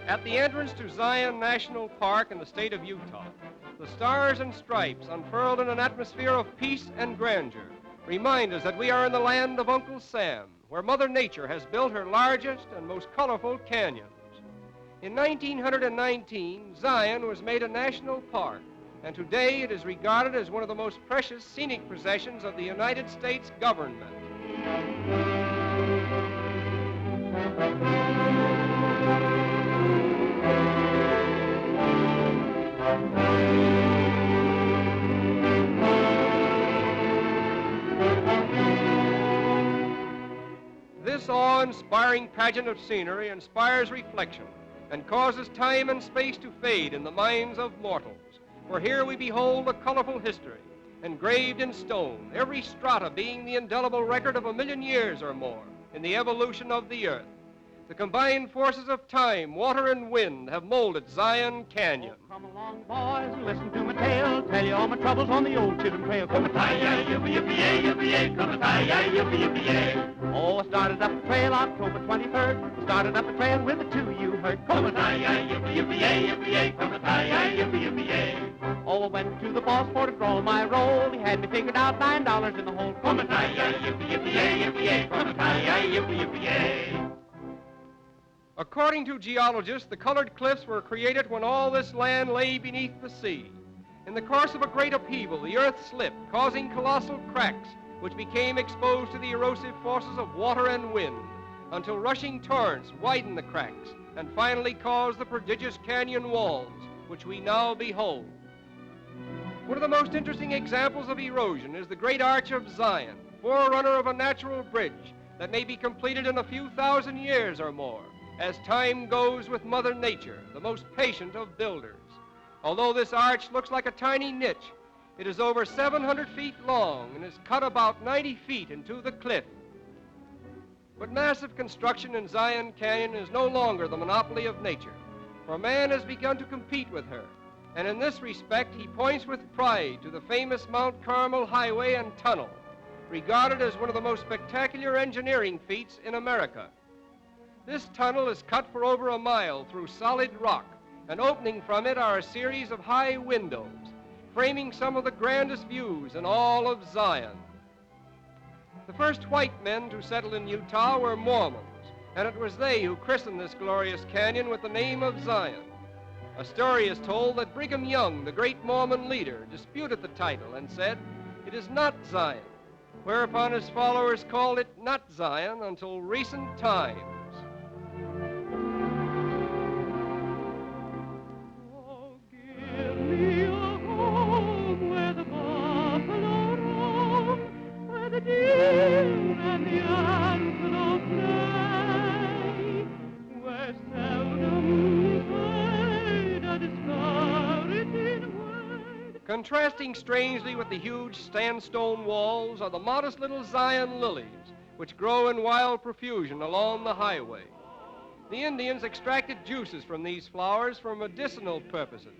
At the entrance to Zion National Park in the state of Utah, the stars and stripes unfurled in an atmosphere of peace and grandeur remind us that we are in the land of Uncle Sam, where Mother Nature has built her largest and most colorful canyons. In 1919, Zion was made a national park, and today it is regarded as one of the most precious scenic possessions of the United States government. This awe-inspiring pageant of scenery inspires reflection and causes time and space to fade in the minds of mortals. For here we behold a colorful history, engraved in stone, every strata being the indelible record of 1,000,000 years or more in the evolution of the earth. The combined forces of time, water, and wind have molded Zion Canyon. Oh, come along, boys, and listen to my tale. Tell you all my troubles on the old Chisholm Trail. Come a-tie-yi, yippee-yippee-yay, yippee-yay. Come a-tie-yi, yippee-yippee-yay. Oh, I started up the trail October 23rd. Started up the trail with the two you heard. Come a-tie-yi, yippee-yippee-yay, yippee-yay. Come a-tie-yi, yippee-yippee-yay. Oh, I went to the boss for to draw my roll. He had me figured out $9 in the hole. Come a-tie-yi, yippee-yippee-yay, yippee-yay. Come a-tie-yi, yippee-yippee-yay. According to geologists, the colored cliffs were created when all this land lay beneath the sea. In the course of a great upheaval, the earth slipped, causing colossal cracks, which became exposed to the erosive forces of water and wind, until rushing torrents widened the cracks and finally caused the prodigious canyon walls, which we now behold. One of the most interesting examples of erosion is the Great Arch of Zion, forerunner of a natural bridge that may be completed in a few thousand years or more, as time goes with Mother Nature, the most patient of builders. Although this arch looks like a tiny niche, it is over 700 feet long and is cut about 90 feet into the cliff. But massive construction in Zion Canyon is no longer the monopoly of nature, for man has begun to compete with her, and in this respect he points with pride to the famous Mount Carmel highway and tunnel, regarded as one of the most spectacular engineering feats in America. This tunnel is cut for over a mile through solid rock, and opening from it are a series of high windows, framing some of the grandest views in all of Zion. The first white men to settle in Utah were Mormons, and it was they who christened this glorious canyon with the name of Zion. A story is told that Brigham Young, the great Mormon leader, disputed the title and said, "It is not Zion," whereupon his followers called it not Zion until recent times. Contrasting strangely with the huge sandstone walls are the modest little Zion lilies, which grow in wild profusion along the highway. The Indians extracted juices from these flowers for medicinal purposes.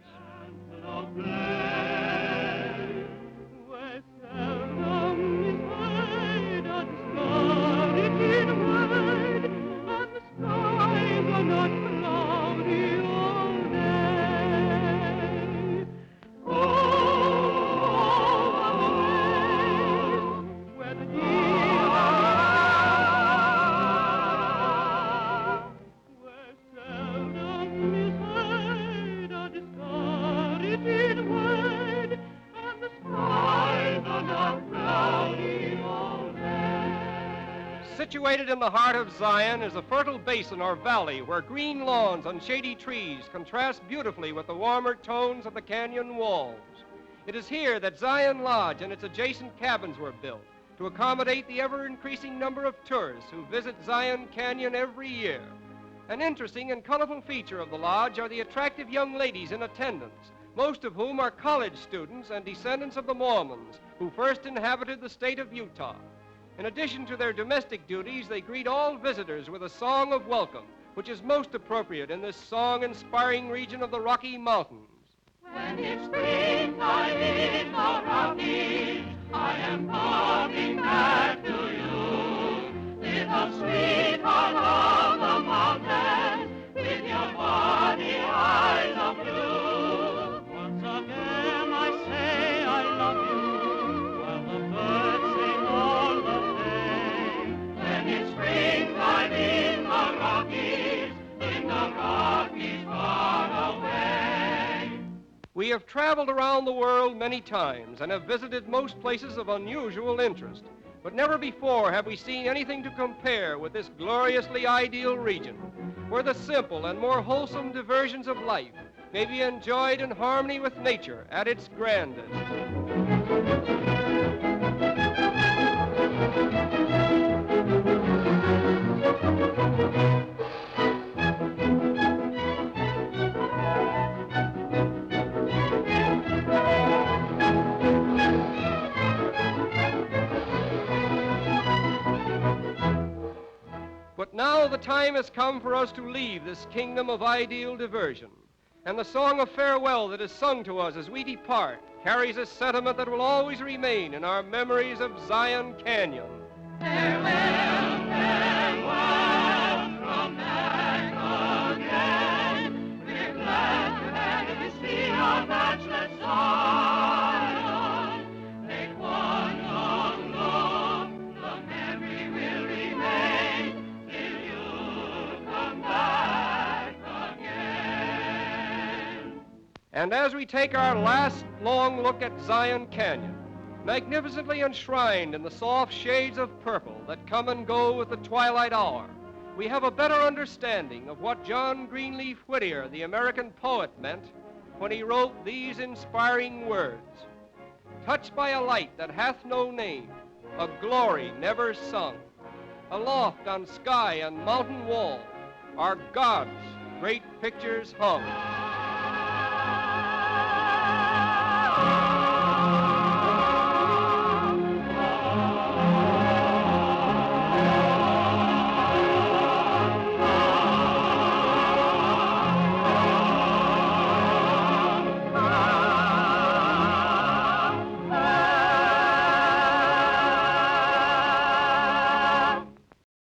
Situated in the heart of Zion is a fertile basin or valley where green lawns and shady trees contrast beautifully with the warmer tones of the canyon walls. It is here that Zion Lodge and its adjacent cabins were built to accommodate the ever-increasing number of tourists who visit Zion Canyon every year. An interesting and colorful feature of the lodge are the attractive young ladies in attendance, most of whom are college students and descendants of the Mormons who first inhabited the state of Utah. In addition to their domestic duties, they greet all visitors with a song of welcome, which is most appropriate in this song-inspiring region of the Rocky Mountains. When it's springtime in the Rockies, I am coming back to you. Little sweetheart of the mountains, with your We have traveled around the world many times and have visited most places of unusual interest, but never before have we seen anything to compare with this gloriously ideal region, where the simple and more wholesome diversions of life may be enjoyed in harmony with nature at its grandest. But now the time has come for us to leave this kingdom of ideal diversion. And the song of farewell that is sung to us as we depart carries a sentiment that will always remain in our memories of Zion Canyon. Farewell, farewell, from back again. We're glad to have you see our matchless Zion. Take one long look, the memory will remain till you come back again. And as we take our last long look at Zion Canyon, magnificently enshrined in the soft shades of purple that come and go with the twilight hour, we have a better understanding of what John Greenleaf Whittier, the American poet, meant when he wrote these inspiring words. Touched by a light that hath no name, a glory never sung, aloft on sky and mountain wall, are God's great pictures hung.